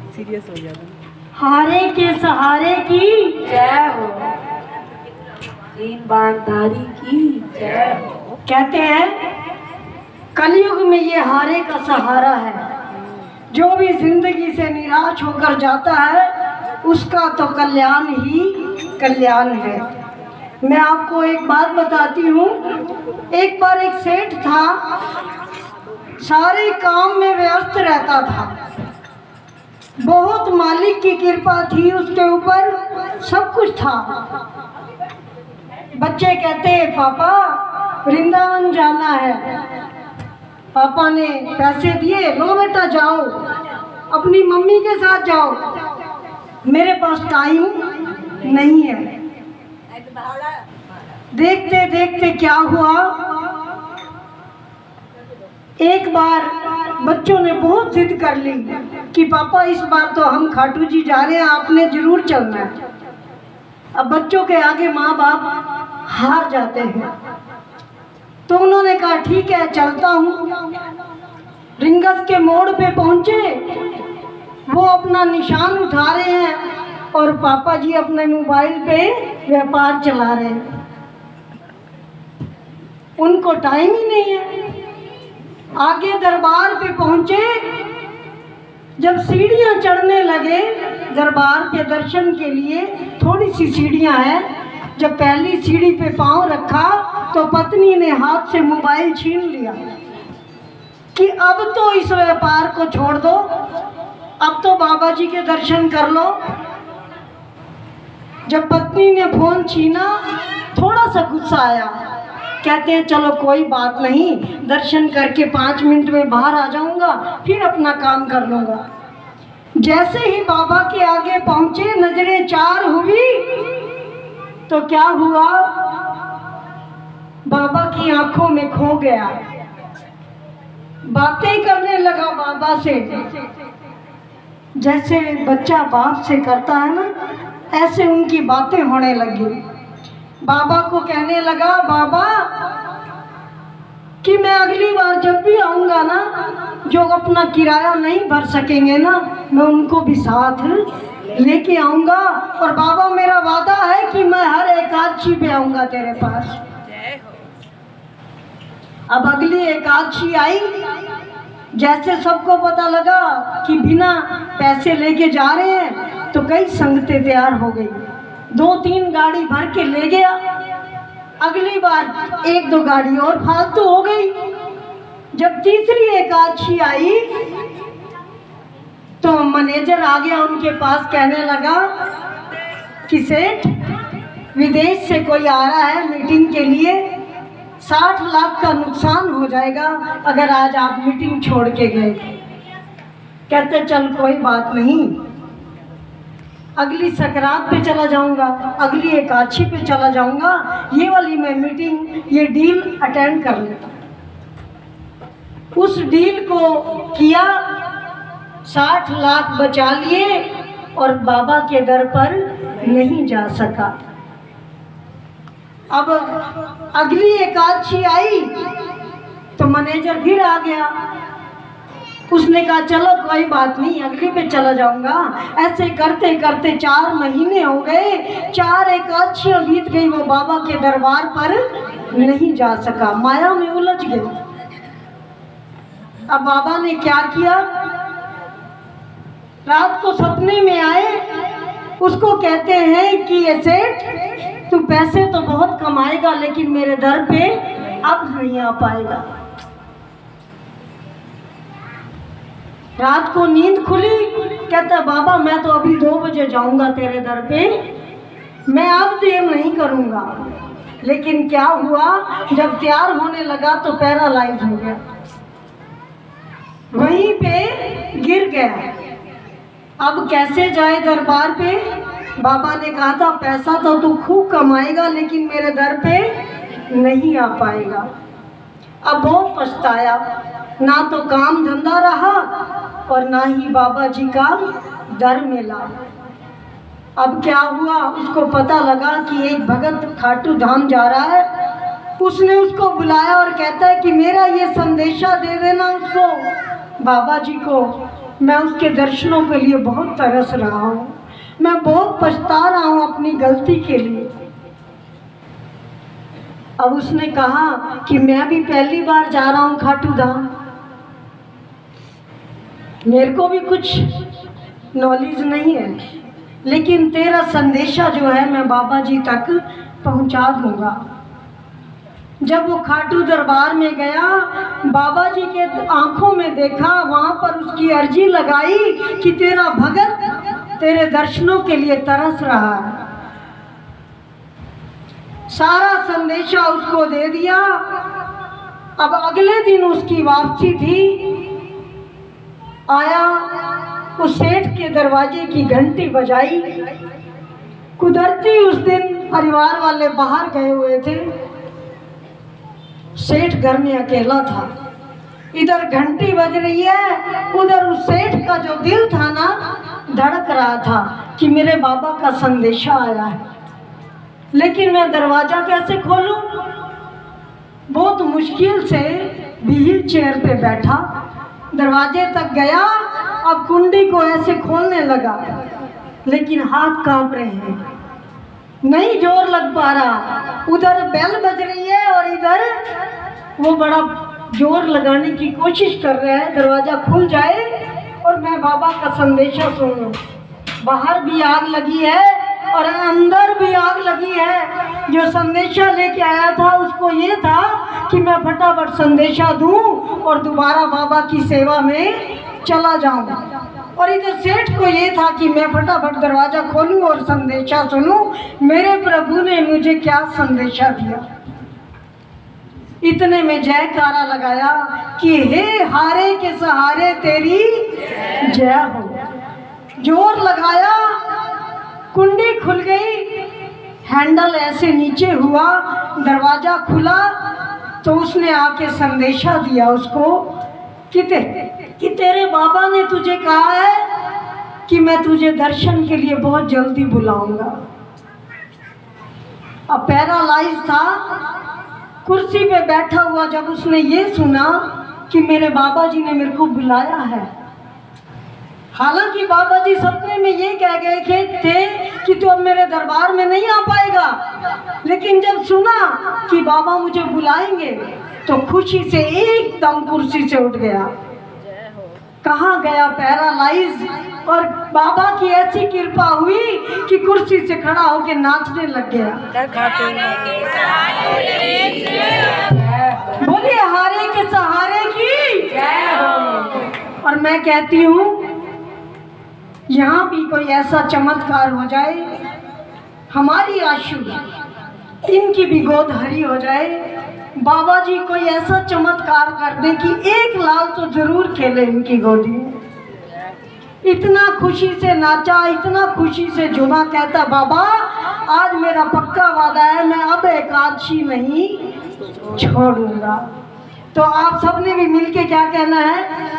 Serious हो जाता। हारे के सहारे की जय हो, तीन बाणधारी की जय हो। कहते हैं कलयुग में ये हारे का सहारा है। जो भी जिंदगी से निराश होकर जाता है उसका तो कल्याण ही कल्याण है। मैं आपको एक बात बताती हूँ। एक बार एक सेठ था, सारे काम में व्यस्त रहता था। बहुत मालिक की कृपा थी उसके ऊपर, सब कुछ था। बच्चे कहते पापा वृंदावन जाना है। पापा ने पैसे दिए, लो बेटा जाओ, अपनी मम्मी के साथ जाओ। मेरे पास टाइम नहीं है। देखते देखते क्या हुआ, एक बार बच्चों ने बहुत जिद कर ली कि पापा इस बार तो हम खाटू जी जा रहे हैं, आपने जरूर चलना है। अब बच्चों के आगे माँ बाप हार जाते हैं, तो उन्होंने कहा ठीक है चलता हूँ। रिंगस के मोड़ पे पहुँचे, वो अपना निशान उठा रहे हैं और पापा जी अपने मोबाइल पे व्यापार चला रहे हैं। उनको टाइम ही नहीं है। आगे दरबार पे पहुँचे, जब सीढ़ियाँ चढ़ने लगे दरबार पे दर्शन के लिए, थोड़ी सी सीढ़ियाँ हैं, जब पहली सीढ़ी पे पांव रखा तो पत्नी ने हाथ से मोबाइल छीन लिया कि अब तो इस व्यापार को छोड़ दो, अब तो बाबा जी के दर्शन कर लो। जब पत्नी ने फोन छीना थोड़ा सा गुस्सा आया। कहते हैं चलो कोई बात नहीं, दर्शन करके 5 मिनट में बाहर आ जाऊंगा, फिर अपना काम कर लूँगा। जैसे ही बाबा के आगे पहुँचे, नजरें चार हुई तो क्या हुआ, बाबा की आंखों में खो गया। बातें करने लगा बाबा से, जैसे बच्चा बाप से करता है ना, ऐसे उनकी बातें होने लगी। बाबा को कहने लगा बाबा कि मैं अगली बार जब भी आऊँगा ना, जो अपना किराया नहीं भर सकेंगे ना, मैं उनको भी साथ लेके आऊँगा। और बाबा मेरा वादा है कि मैं हर एकादशी पे आऊँगा तेरे पास। अब अगली एकादशी आई, जैसे सबको पता लगा कि बिना पैसे लेके जा रहे हैं, तो कई संगतें तैयार हो गई। 2-3 गाड़ी भर के ले गया। अगली बार 1-2 गाड़ी और फालतू हो गई। जब तीसरी एकादशी आई तो मैनेजर आ गया उनके पास, कहने लगा कि सेठ विदेश से कोई आ रहा है मीटिंग के लिए, 60 लाख का नुकसान हो जाएगा अगर आज आप मीटिंग छोड़ के गए। कहते चल कोई बात नहीं, अगली सकरात पे चला जाऊंगा, अगली एकादशी पे चला जाऊंगा, ये वाली मैं मीटिंग, ये डील अटेंड कर लेता। उस डील को किया, 60 लाख बचा लिए और बाबा के दर पर नहीं जा सका। अब अगली एकादशी आई तो मैनेजर फिर आ गया। उसने कहा चलो कोई बात नहीं, अगली पे चला जाऊंगा। ऐसे करते करते 4 महीने हो गए, 4 एकादशियां बीत गई, वो बाबा के दरबार पर नहीं जा सका, माया में उलझ गए। अब बाबा ने क्या किया, रात को सपने में आए, उसको कहते हैं कि ये सेठ तू पैसे तो बहुत कमाएगा लेकिन मेरे दर पे अब नहीं आ पाएगा। रात को नींद खुली, कहता बाबा मैं तो अभी 2 बजे जाऊंगा तेरे दर पे, मैं अब देर नहीं करूंगा। लेकिन क्या हुआ, जब तैयार होने लगा तो पैरालाइज हो गया, वहीं पे गिर गया। अब कैसे जाए दरबार पे। बाबा ने कहा था पैसा तो तू खूब कमाएगा लेकिन मेरे दर पे नहीं आ पाएगा। अब बहुत पछताया, ना तो काम धंधा रहा और ना ही बाबा जी का दर मिला। अब क्या हुआ, उसको पता लगा कि एक भगत खाटू धाम जा रहा है। उसने उसको बुलाया और कहता है कि मेरा ये संदेशा दे देना उसको, बाबा जी को, मैं उसके दर्शनों के लिए बहुत तरस रहा हूँ। मैं बहुत पछता रहा हूँ अपनी गलती के लिए। अब उसने कहा कि मैं भी पहली बार जा रहा हूँ खाटू धाम, मेरे को भी कुछ नॉलेज नहीं है, लेकिन तेरा संदेशा जो है मैं बाबा जी तक पहुंचा दूंगा। जब वो खाटू दरबार में गया, बाबा जी के आंखों में देखा, वहां पर उसकी अर्जी लगाई कि तेरा भगत तेरे दर्शनों के लिए तरस रहा है। सारा संदेशा उसको दे दिया। अब अगले दिन उसकी वापसी थी। आया, उस सेठ के दरवाजे की घंटी बजाई। कुदरती उस दिन परिवार वाले बाहर गए हुए थे, सेठ घर में अकेला था। इधर घंटी बज रही है, उधर उस सेठ का जो दिल था ना, धड़क रहा था कि मेरे बाबा का संदेशा आया है, लेकिन मैं दरवाजा कैसे खोलूं। बहुत मुश्किल से व्हील चेयर पे बैठा, दरवाजे तक गया। अब कुंडी को ऐसे खोलने लगा, लेकिन हाथ कांप रहे हैं, नहीं जोर लग पा रहा। उधर बेल बज रही है और इधर वो बड़ा जोर लगाने की कोशिश कर रहा है दरवाजा खुल जाए और मैं बाबा का संदेशा सुन लूं। बाहर भी आग लगी है और अंदर भी आग लगी है। जो संदेशा लेके आया था उसको ये था कि मैं फटाफट संदेशा दूं और दोबारा बाबा की सेवा में चला जाऊं। और इधर सेठ को ये था कि मैं फटाफट दरवाजा खोलूं और संदेशा सुनूं, मेरे प्रभु ने मुझे क्या संदेशा दिया। इतने में जयकारा लगाया कि हे हारे के सहारे तेरी जय हो। जोर लगाया, कुंडी खुल गई, हैंडल ऐसे नीचे हुआ, दरवाजा खुला तो उसने आके संदेशा दिया उसको कि तेरे बाबा ने तुझे कहा है कि मैं तुझे दर्शन के लिए बहुत जल्दी बुलाऊंगा। अब पैरालाइज था, कुर्सी पे बैठा हुआ जब उसने ये सुना कि मेरे बाबा जी ने मेरे को बुलाया है, हालांकि बाबा जी सपने में ये कह गए थे कि तू अब मेरे दरबार में नहीं आ पाएगा, लेकिन जब सुना कि बाबा मुझे बुलाएंगे तो खुशी से एकदम कुर्सी से उठ गया। कहाँ गया पैरालाइज, और बाबा की ऐसी कृपा हुई कि कुर्सी से खड़ा होकर नाचने लग गया। बोलिए हारे के सहारे की जय हो। और मैं कहती हूँ यहाँ भी कोई ऐसा चमत्कार हो जाए, हमारी आशु इनकी भी गोद हरी हो जाए, बाबा जी कोई ऐसा चमत्कार कर दे कि एक लाल तो जरूर खेले इनकी गोदी में। इतना खुशी से नाचा, इतना खुशी से झूमा, कहता बाबा आज मेरा पक्का वादा है, मैं अब एकादशी नहीं छोड़ूंगा। तो आप सबने भी मिलके क्या कहना है,